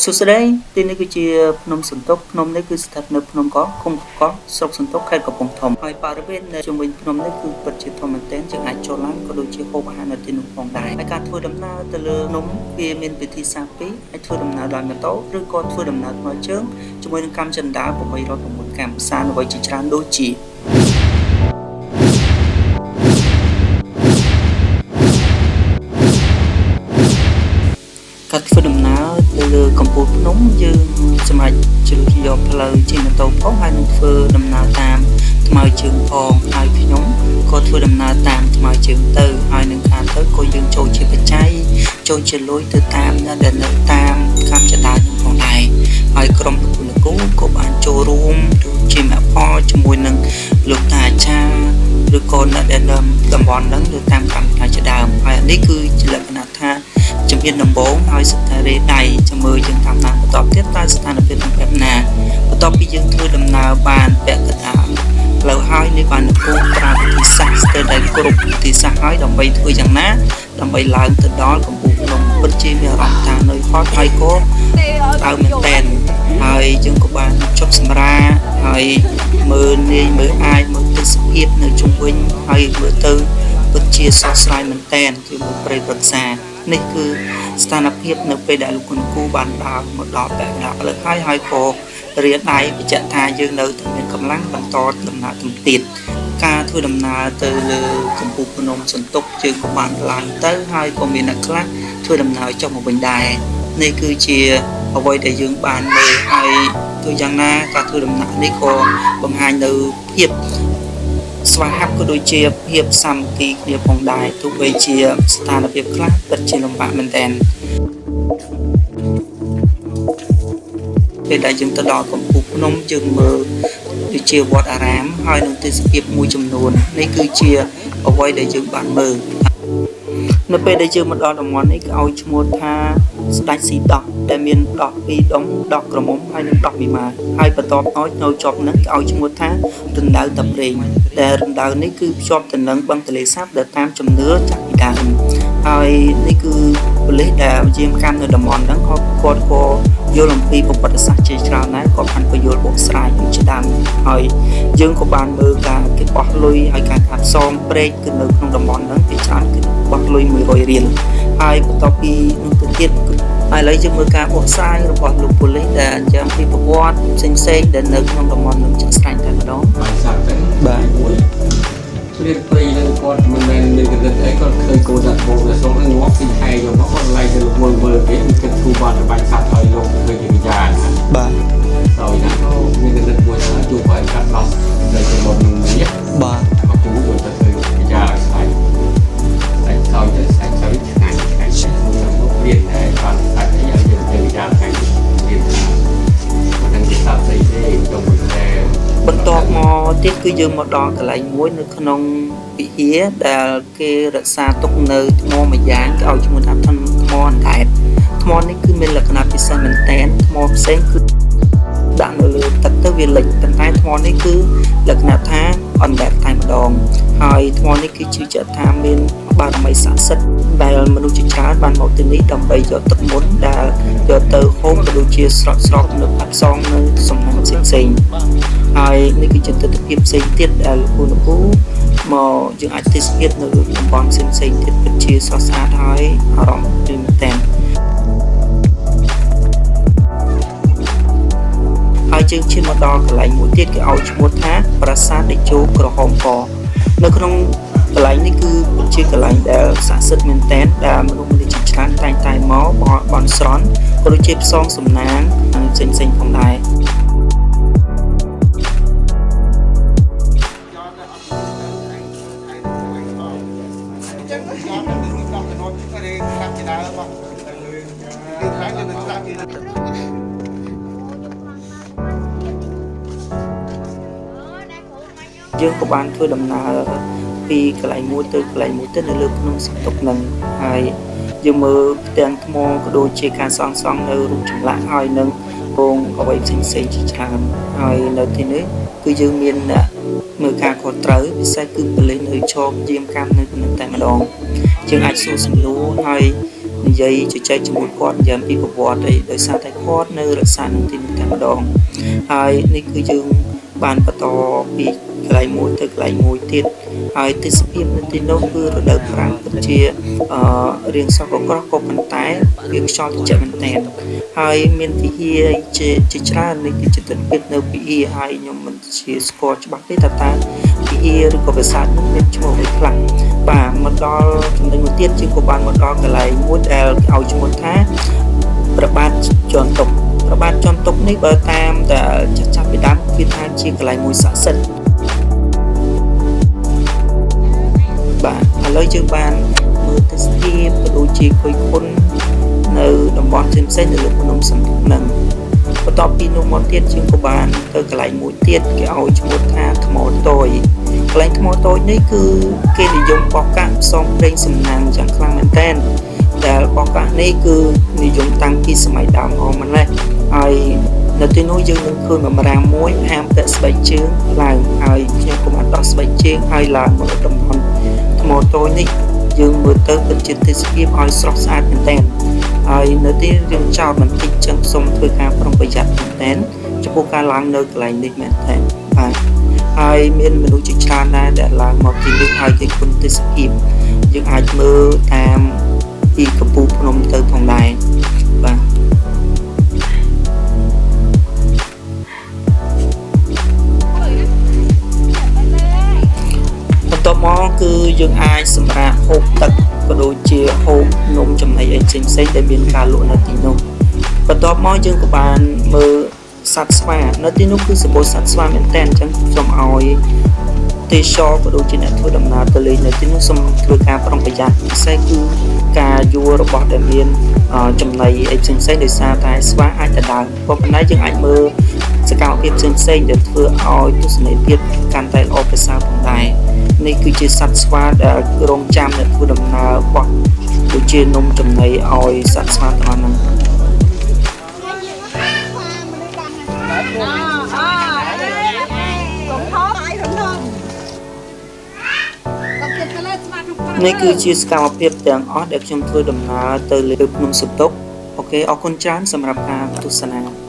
សួស្តីទីនេះគឺជាភ្នំសន្ទុកភ្នំនេះគឺស្ថិតនៅភ្នំកោះឃុំកោះស្រុកសន្ទុកខេត្តកំពង់ធំហើយបរិវេណនៅជុំវិញភ្នំនេះគឺពិតជាធំមែនទែនជាងអាចចូលឡើងក៏ដូចជាហូបអាហារនៅទីនោះផងដែរហើយការធ្វើដំណើរទៅលើភ្នំវាមានវិធីសាស្ត្រពីរអាចធ្វើដំណើរដោយម៉ូតូឬក៏ធ្វើដំណើរថ្មើរជើងជាមួយនឹងកម្មចិន្តា809កម្មផ្សារអ្វីជាច្រើនដូចជាការធ្វើដំណើរទៅលើកំពូលភ្នំយើងសម្រាប់ជ្រើសយកផ្លូវជិះម៉ូតូផងហើយនឹងធ្វើដំណើរតាមថ្មើរជើងផងហើយខ្ញុំក៏ធ្វើដំណើរតាមថ្មើរជើងទៅហើយនឹងខាងទៅក៏យើងចូលជាបច្ច័យចូលជាលុយទៅតាមដែលនៅតាមកម្មចតានឹងផងដែរហើយក្រុមប្រគុណគូក៏បានចូលរួមជាមគ្គជាមួយនឹងលោកតាអាចារ្យឬក៏អ្នកដែលនៅតំបន់ហ្នឹងឬតាមកម្មការជាដើមហើយនេះគឺជាលក្ខណៈថាជំហានដំបូងហើយស្ថិតរេដៃចាំមើលយើងតាមដានបន្តទៀតតើស្ថានភាពនឹងបែបណាបន្ទាប់ពីយើងធ្វើដំណើរបានពាក់កណ្ដាលផ្លូវហើយនេះបានគោលប្រើវិធីសាស្ត្រស្ទើរតែគ្រប់វិធីសាស្ត្រហើយដើម្បីធ្វើយ៉ាងណាដើម្បីឡើងទៅដល់កំពូលភ្នំពិតជាមានអារម្មណ៍ថានៅហត់ហើយក៏ដើមមែនតែនហើយយើងក៏បានជប់សម្រាហើយមើលនាយមើលអាយមើលទេសភាពនៅជុំវិញហើយមើលទៅពិតជាស្រស់ស្រាយមែនតែនជាមួយព្រៃព្រឹក្សានេះគឺស្ថានភាពនៅពេលដែលលោកគុណគូបានដើរមកដល់បែបណាលើហើយក៏រៀនដៃបញ្ជាក់ថាយើងនៅតែមានកម្លាំងបន្តដំណើរទៅទៀតការធ្វើដំណើរទៅលើកំពូលភ្នំសន្ទុកយើងក៏បានឡើងទៅហើយក៏មានអ្នកខ្លះធ្វើដំណើរចុះមកវិញដែរនេះគឺជាអ្វីដែលយើងបានមើលហើយទូយ៉ាងណាការធ្វើដំណើរនេះក៏បង្ហាញនៅភាពស្វាហាប់ក៏ដូចជាភាពសាមគ្គីគ្នាផងដែរទោះបីជាស្ថានភាពខ្លះពិតជាលំបាកមែនទែនពេលដែលយើងទៅដល់កំពូលភ្នំយើងមើលដូចជាវត្តអារាមហើយនឹងទេសភាពមួយចំនួននេះគឺជាអ្វីដែលយើងបានមើលនៅពេលដែលយើងមកដល់តំបន់នេះគេឲ្យឈ្មោះថាស្ដេចស៊ីដោះដែលមានដោះពីរដុំដោះក្រមុំហើយនឹងដោះមីម៉ាហើយបន្ទាប់មកនៅជាប់នឹងគេឲ្យឈ្មោះថារណ្ដៅតាព្រេងដែលរណ្ដៅនេះគឺភ្ជាប់ទៅនឹងបឹងទន្លេសាបដែលតាមជំនឿចាក់ពីដើមហើយនេះគឺប៉ូលីសដែលយាមកម្មនៅតំបន់ហ្នឹងគាត់ក៏យល់អំពីប្រវត្តិសាស្ត្រជាច្រើនដែរក៏បានពន្យល់បកស្រាយជាដើមហើយយើងក៏បានមើលការគេបោះលុយហើយការកាត់សងព្រែកគឺនៅក្នុងតំបន់ហ្នឹងគេច្រើនគឺបោះលុយ100រៀលហើយបន្ទាប់ពីនោះទៅទៀតហើយឥឡូវយើងមើលការបកស្រាយរបស់លោកប៉ូលីសដែលអញ្ចឹងពីប្រវត្តិផ្សេងៗដែលនៅក្នុងតំបន់នឹងចាក់ស្រាញតែម្ដងបាទរៀនព្រៃនឹងគាត់មិនមែននៅកណ្ដាលអីគាត់ឃើញគោដាក់បោកសូមនឹងងាប់ពីហែយកមកគាត់ឡៃទៅលោកមើលគេគិតគូបាត់បាញ់សត្វឲ្យលោកឃើញជាវិញ្ញាណបាទហើយណាមានកណ្ដាលមួយថាជួបឲ្យកាត់ដោះនៅចំមុននឹងនេះបាទមកគូទៅឃើញវិញ្ញាណស្អីតែហើយទៅស្អីទៅឆ្ងាញ់មករៀនតែបានតែយ៉ាងយើងទៅវិញ្ញាណខាងរៀនមិនដឹងជាសត្វស្អីទេទៅមួយតែបន្ទាប់មកទៀតគឺយើងមកដល់កន្លែងមួយនៅក្នុងវិហារដែលគេរក្សាទុកនៅថ្មមួយយ៉ាងគេឲ្យឈ្មោះថាថ្មអណ្ដែតថ្មនេះគឺមានលក្ខណៈពិសេសមែនតែនថ្មផ្សេងគឺដាក់នៅលើទឹកទៅវាលិចប៉ុន្តែថ្មនេះគឺលក្ខណៈថាអណ្ដែតតែម្ដងហើយថ្មនេះគឺជឿជាក់ថាមានបារមីស័ក្តិសិទ្ធិដែលមនុស្សជាច្រើនបានមកទីនេះដើម្បីយកទឹកមន្តដែលយកទៅហូបក៏ដូចជាស្រក់នៅផាត់សងនៅសំណាក់ផ្សេងៗហើយនេះគឺជាទស្សនវិជ្ជាផ្សេងទៀតដែលលោកគ្រូមកយើងអាចទេសភាពនៅតំបន់ផ្សេងៗទៀតពិតជាស្រស់ស្អាតហើយអារម្មណ៍ពីមែនតើហើយយើងឈានមកដល់កន្លែងមួយទៀតគេឲ្យឈ្មោះថាប្រាសាទតេជោក្រហមកនៅក្នុងកន្លែងនេះគឺជាកន្លែងដែលស័ក្តិសិទ្ធិមែនទែនដែលមនុស្សជាច្រើនតែងមកបន់ស្រន់ក៏ដូចជាផ្សងសំណាងផ្សេងៗផងដែរយើងក៏បានធ្វើដំណើរពីកន្លែងមួយទៅកន្លែងមួយទៅនៅលើភ្នំសន្ទុកនឹងហើយយើងមើលផ្ទាំងថ្មក៏ដូចជាការសង់នៅរូបចម្លាក់ហើយនឹងពងអ្វីផ្សេងៗជាច្រើនហើយនៅទីនេះគឺយើងមានមើលការខុសត្រូវពិសេសគឺប៉ូលីសនៅឈប់យាមកម្មនៅក្នុងតែម្ដងយើងអាចសួរសំណួរហើយ និយាយជជែកជាមួយគាត់យ៉ាងពីប្រវត្តិអីដោយសារតែគាត់នៅរក្សានឹងទីនេះតែម្ដងហើយនេះគឺយើងបានបន្តពីកន្លែងមួយទៅកន្លែងមួយទៀតហើយទេសភាពនៅទីនោះគឺរដូវប្រាំងពិតជារៀងសក់កក្រោះក៏ប៉ុន្តែវាខ្យល់ត្រជាក់មែនទែនហើយមានវិហារជាច្រើននៃទីចិត្តភាពនៅវិហារហើយខ្ញុំមិនជាស្គាល់ច្បាស់ទេថាតើវិហារឬក៏ប្រាសាទនោះមានឈ្មោះអីខ្លះបាទមកដល់ចំណុចមួយទៀតជាងក៏បានមកដល់កន្លែងមួយដែលឲ្យឈ្មោះថាព្រះបាទជាន់តុកព្រះបាទជាន់តុកនេះបើតាមតែចាស់ពីដើមគេថាជាកន្លែងមួយស័ក្តិសិទ្ធិបាទឥឡូវយើងបានមើលទេសភាពក៏ដូចជាខុយគុននៅតំបន់ផ្សេងៗនៅលើភ្នំសំទុកនឹងបន្ទាប់ពីនោះមកទៀតយើងក៏បានទៅកន្លែងមួយទៀតគេឲ្យឈ្មោះថាថ្មតូចកន្លែងថ្មតូចនេះគឺគេនិយមបោះកាក់ផ្សងព្រេងសំណាងយ៉ាងខ្លាំងមែនទែនដែលបោះកាក់នេះគឺនិយមតាំងពីសម័យដើមមកម្ល៉េះហើយនៅទីនោះយើងនឹងឃើញបម្រាមមួយហាមពាក់ស្បែកជើងឡើងហើយខ្ញុំក៏បានដោះស្បែកជើងហើយឡើងមកតំបន់ថ្មតូចនេះយើងមើលទៅពិតជាទេសភាពឲ្យស្រស់ស្អាតមែនទែនហើយនៅទីយើងចោលបន្តិចចឹងសូមធ្វើការប្រុងប្រយ័ត្នមែនទែនចំពោះការឡើងនៅកន្លែងនេះមែនទែនបាទហើយមានមនុស្សជាច្រើនដែរដែលឡើងមកទីនេះហើយគេគុណទេសភាពយើងអាចមើលតាមពីកំពូលភ្នំទៅផងដែរបាទបន្ទាប់មកគឺយើងអាចសម្រាប់ហូបទឹកក៏ដូចជាហូបនំចំណីអីផ្សេងៗដែលមានការលក់នៅទីនោះបន្ទាប់មកយើងក៏បានមើលសត្វស្វានៅទីនោះគឺសម្បូរសត្វស្វាមែនតើអញ្ចឹងសូមឲ្យទេសចរក៏ដូចជាអ្នកធ្វើដំណើរទៅលេងនៅទីនោះសូមធ្វើការប្រុងប្រយ័ត្នពិសេសគឺការយួររបស់ដែលមានចំណីអីផ្សេងៗដោយសារតែស្វាអាចទៅដើរប៉ុន្តែយើងអាចមើលសកម្មភាពផ្សេងៗដែលធ្វើឲ្យទស្សនីយភាពកាន់តែល្អប្រសើរផងដែរនេះគឺជាសត្វស្វាដែលរងចាំអ្នកធ្វើដំណើរបោះដូចជានំចំណីឲ្យសត្វស្វាទាំងហ្នឹងនេះគឺជាសកម្មភាពទាំងអស់ដែលខ្ញុំធ្វើដំណើរទៅលើភ្នំសំទុកអូខេអរគុណច្រើនសម្រាប់ការទស្សនា